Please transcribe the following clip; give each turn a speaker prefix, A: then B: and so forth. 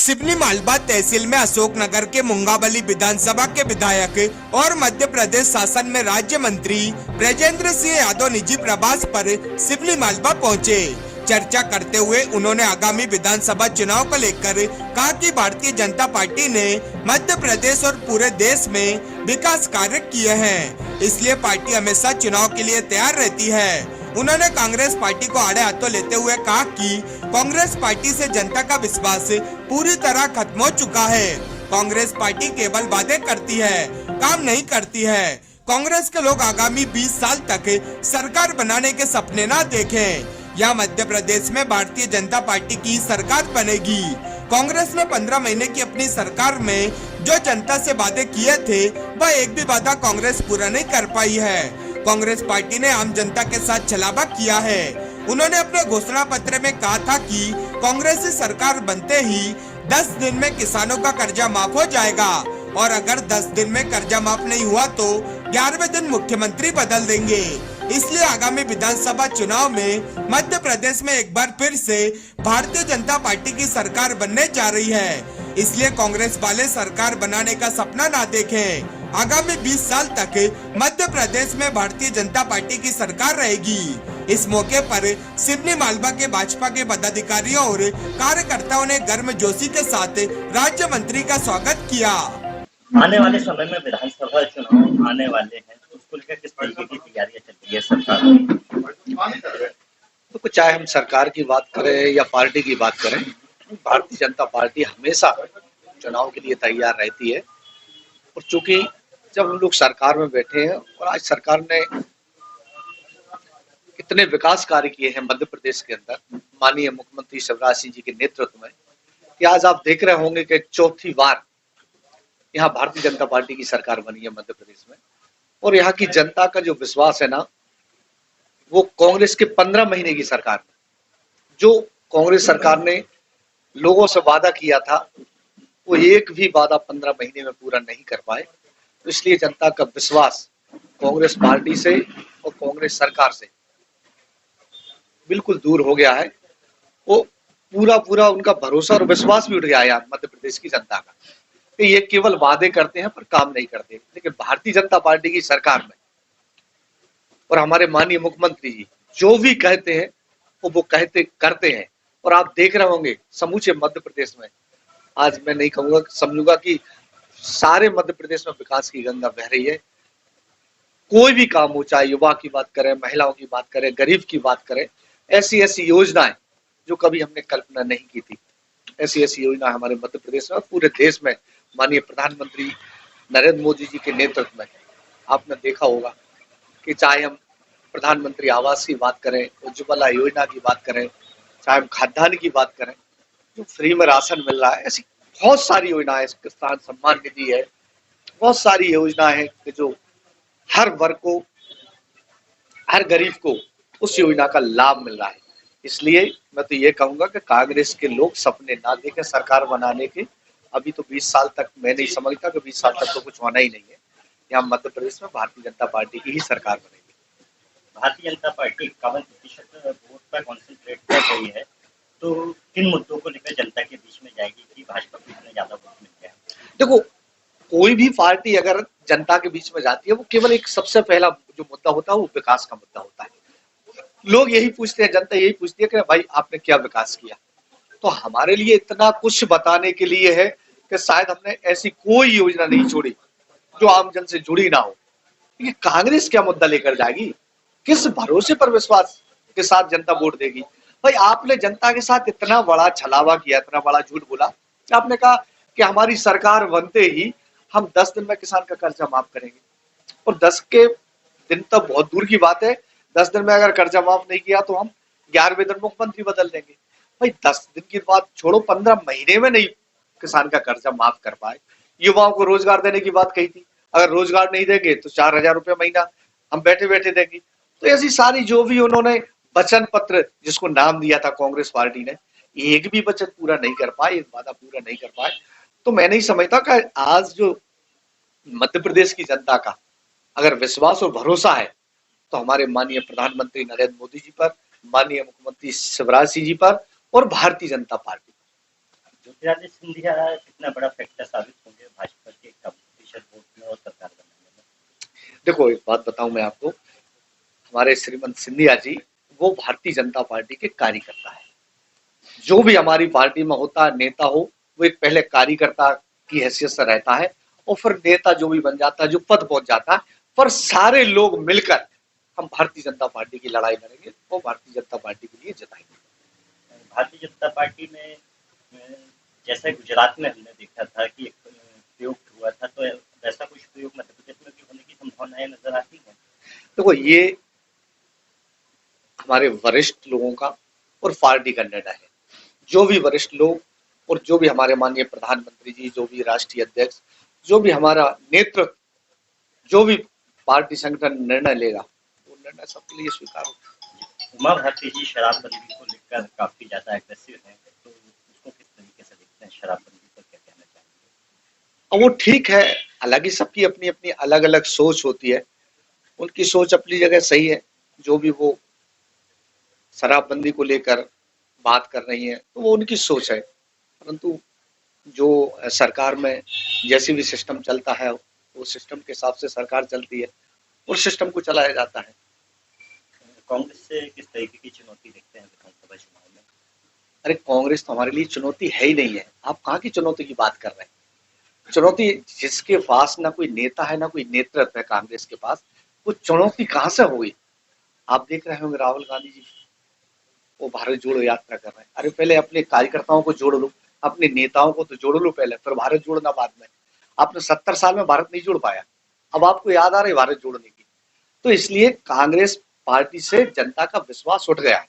A: सिवनी मालवा तहसील में अशोकनगर के मुंगाबली विधानसभा के विधायक और मध्य प्रदेश शासन में राज्य मंत्री ब्रजेंद्र सिंह यादव निजी प्रवास पर सिवनी मालवा पहुंचे। चर्चा करते हुए उन्होंने आगामी विधानसभा चुनाव को लेकर कहा कि भारतीय जनता पार्टी ने मध्य प्रदेश और पूरे देश में विकास कार्य किए हैं, इसलिए पार्टी हमेशा चुनाव के लिए तैयार रहती है। उन्होंने कांग्रेस पार्टी को आड़े हाथों लेते हुए कहा कि कांग्रेस पार्टी से जनता का विश्वास पूरी तरह खत्म हो चुका है। कांग्रेस पार्टी केवल वादे करती है, काम नहीं करती है। कांग्रेस के लोग आगामी 20 साल तक सरकार बनाने के सपने ना देखें। यहाँ मध्य प्रदेश में भारतीय जनता पार्टी की सरकार बनेगी। कांग्रेस ने 15 महीने की अपनी सरकार में जो जनता से वादे किए थे, वह एक भी वादा कांग्रेस पूरा नहीं कर पाई है। कांग्रेस पार्टी ने आम जनता के साथ छलावा किया है। उन्होंने अपने घोषणा पत्र में कहा था कि कांग्रेस सरकार बनते ही 10 दिन में किसानों का कर्जा माफ हो जाएगा और अगर 10 दिन में कर्जा माफ नहीं हुआ तो 11वें दिन मुख्यमंत्री बदल देंगे। इसलिए आगामी विधानसभा चुनाव में मध्य प्रदेश में एक बार फिर से भारतीय जनता पार्टी की सरकार बनने जा रही है। इसलिए कांग्रेस वाले सरकार बनाने का सपना ना देखें। आगामी 20 साल तक मध्य प्रदेश में भारतीय जनता पार्टी की सरकार रहेगी। इस मौके पर सिवनी मालवा के भाजपा के पदाधिकारियों और कार्यकर्ताओं ने गर्मजोशी के साथ राज्य मंत्री का स्वागत किया।
B: आने वाले समय में विधानसभा चुनाव आने वाले हैं, तो उसको लेकर किस तरीके की तैयारियां चल रही है सरकार?
C: तो चाहे हम सरकार की बात करें या पार्टी की बात करें, भारतीय जनता पार्टी हमेशा चुनाव के लिए तैयार रहती है। और चूंकि जब हम लोग सरकार में बैठे हैं और आज सरकार ने इतने विकास कार्य किए हैं मध्य प्रदेश के अंदर माननीय मुख्यमंत्री शिवराज सिंह जी के नेतृत्व में, कि आज आप देख रहे होंगे कि चौथी बार यहाँ भारतीय जनता पार्टी की सरकार बनी है मध्य प्रदेश में। और यहाँ की जनता का जो विश्वास है ना, वो कांग्रेस के 15 महीने की सरकार में, जो कांग्रेस सरकार ने लोगों से वादा किया था, वो एक भी वादा 15 महीने में पूरा नहीं कर पाए। तो इसलिए जनता का विश्वास कांग्रेस पार्टी से और कांग्रेस सरकार से बिल्कुल दूर हो गया है। वो पूरा उनका भरोसा और विश्वास भी उठ गया है मध्य प्रदेश की जनता का। कि ये केवल वादे करते हैं पर काम नहीं करते। लेकिन भारतीय जनता पार्टी की सरकार में और हमारे माननीय मुख्यमंत्री जी जो भी कहते हैं वो कहते करते हैं। और आप देख रहे होंगे समूचे मध्य प्रदेश में, आज मैं नहीं कहूंगा, समझूंगा कि सारे मध्य प्रदेश में विकास की गंगा बह रही है। कोई भी काम हो, चाहे युवा की बात करें, महिलाओं की बात करें, गरीब की बात करें, ऐसी योजनाएं जो कभी हमने कल्पना नहीं की थी, ऐसी योजना हमारे मध्य प्रदेश में, पूरे देश में माननीय प्रधानमंत्री नरेंद्र मोदी जी के नेतृत्व में आपने देखा होगा कि चाहे हम प्रधानमंत्री आवास की बात करें, उज्ज्वला योजना की बात करें, चाहे हम खाद्यान्न की बात करें, जो फ्री में राशन मिल रहा है, ऐसी बहुत सारी योजनाएं, किसान सम्मान निधि है, बहुत सारी योजना है कि जो हर वर्ग को, हर गरीब को उस योजना का लाभ मिल रहा है। इसलिए मैं तो ये कहूंगा कि कांग्रेस के लोग सपने ना देखें सरकार बनाने के। अभी तो 20 साल तक मैं नहीं समझता कि 20 साल तक तो कुछ होना ही नहीं है। यहाँ मध्य प्रदेश में भारतीय जनता पार्टी की ही सरकार बनेगी।
B: भारतीय जनता पार्टी 51% वोट पर कॉन्सेंट्रेट कर रही है, तो किन मुद्दों को लेकर जनता के बीच में जाएगी कि भाजपा को इतने ज्यादा वोट मिल गया?
C: देखो, कोई भी पार्टी अगर जनता के बीच में जाती है, वो केवल एक सबसे पहला जो मुद्दा होता है वो विकास का मुद्दा होता है। लोग यही पूछते हैं, जनता यही पूछती है कि भाई आपने क्या विकास किया। तो हमारे लिए इतना कुछ बताने के लिए है कि शायद हमने ऐसी कोई योजना नहीं छोड़ी जो आम जन से जुड़ी ना हो। ये कांग्रेस क्या मुद्दा लेकर जाएगी, किस भरोसे पर विश्वास के साथ जनता वोट देगी? भाई आपने जनता के साथ इतना बड़ा छलावा किया, इतना बड़ा झूठ बोला। आपने कहा कि हमारी सरकार बनते ही हम 10 दिन में किसान का कर्जा माफ करेंगे। और 10 के दिन तो बहुत दूर की बात है, 10 दिन में अगर कर्जा माफ नहीं किया तो हम 11वें दिन मुख्यमंत्री बदल देंगे। भाई 10 दिन की बात छोड़ो, 15 महीने में नहीं किसान का कर्जा माफ कर पाए। युवाओं को रोजगार देने की बात कही थी, अगर रोजगार नहीं देंगे तो 4000 रुपये महीना हम बैठे बैठे देंगे। तो ऐसी सारी जो भी उन्होंने वचन पत्र जिसको नाम दिया था कांग्रेस पार्टी ने, एक भी वचन पूरा नहीं कर पाए, एक वादा पूरा नहीं कर पाए। तो मैं नहीं समझता कि आज जो मध्य प्रदेश की जनता का अगर विश्वास और भरोसा है तो हमारे माननीय प्रधानमंत्री नरेंद्र मोदी जी पर, माननीय मुख्यमंत्री शिवराज सिंह जी पर और भारतीय जनता पार्टी पर।
B: राजेश सिंधिया कितना बड़ा फैक्टर साबित होंगे भाजपा के 51% वोट में और सरकार बनाने में?
C: देखो एक बात बताऊं मैं आपको, हमारे श्रीमंत सिंधिया जी वो भारतीय जनता पार्टी के कार्यकर्ता है। जो भी हमारी पार्टी में होता है नेता हो, वो एक पहले कार्यकर्ता की हैसियत से रहता है और फिर नेता जो भी बन जाता है, जो पद पहुंच जाता है, पर सारे लोग मिलकर हम भारतीय जनता पार्टी की लड़ाई लड़ेंगे, वो भारतीय जनता पार्टी के लिए जिताएंगे।
B: भारतीय जनता पार्टी में जैसे गुजरात में हमने देखा था कि एक प्रयोग हुआ था, तो वैसा कुछ प्रयोग मध्य प्रदेश में भी होने की संभावनाएं नजर आती हैं।
C: देखो ये हमारे वरिष्ठ लोगों का और पार्टी का निर्णय है। जो भी वरिष्ठ लोग और जो भी हमारे माननीय प्रधानमंत्री जी, जो भी राष्ट्रीय अध्यक्ष, जो भी हमारा नेतृत्व, जो भी पार्टी संगठन निर्णय लेगा, वो निर्णय सबके लिए स्वीकार होगा।
B: उमा भारती जी शराबबंदी को लेकर काफी ज्यादा एग्रेसिव हैं, तो उसको किस तरीके से देखते हैं? शराबबंदी पर क्या कहना चाहेंगे?
C: अब वो ठीक है, हालांकि सबकी अपनी अपनी अलग अलग सोच होती है, उनकी सोच अपनी जगह सही है। जो भी वो शराबबंदी को लेकर बात कर रही है तो वो उनकी सोच है, परंतु जो सरकार में जैसे भी सिस्टम चलता है वो सिस्टम के हिसाब से सरकार चलती है और सिस्टम को चलाया जाता है।
B: कांग्रेस से किस तरीके की चुनौती देखते हैं विधानसभा चुनाव में?
C: अरे कांग्रेस तो हमारे लिए चुनौती है ही नहीं है। आप कहाँ की चुनौती की बात कर रहे हैं? चुनौती जिसके पास ना कोई नेता है ना कोई नेतृत्व है कांग्रेस के पास, वो चुनौती कहाँ से होगी? आप देख रहे होंगे राहुल गांधी जी वो भारत जोड़ो यात्रा कर रहे हैं। अरे पहले अपने कार्यकर्ताओं को जोड़ लो, अपने नेताओं को तो जोड़ लो पहले, फिर भारत जोड़ना बाद में। आपने 70 साल में भारत नहीं जोड़ पाया, अब आपको याद आ रही भारत जोड़ने की। तो इसलिए कांग्रेस पार्टी से जनता का विश्वास उठ गया है।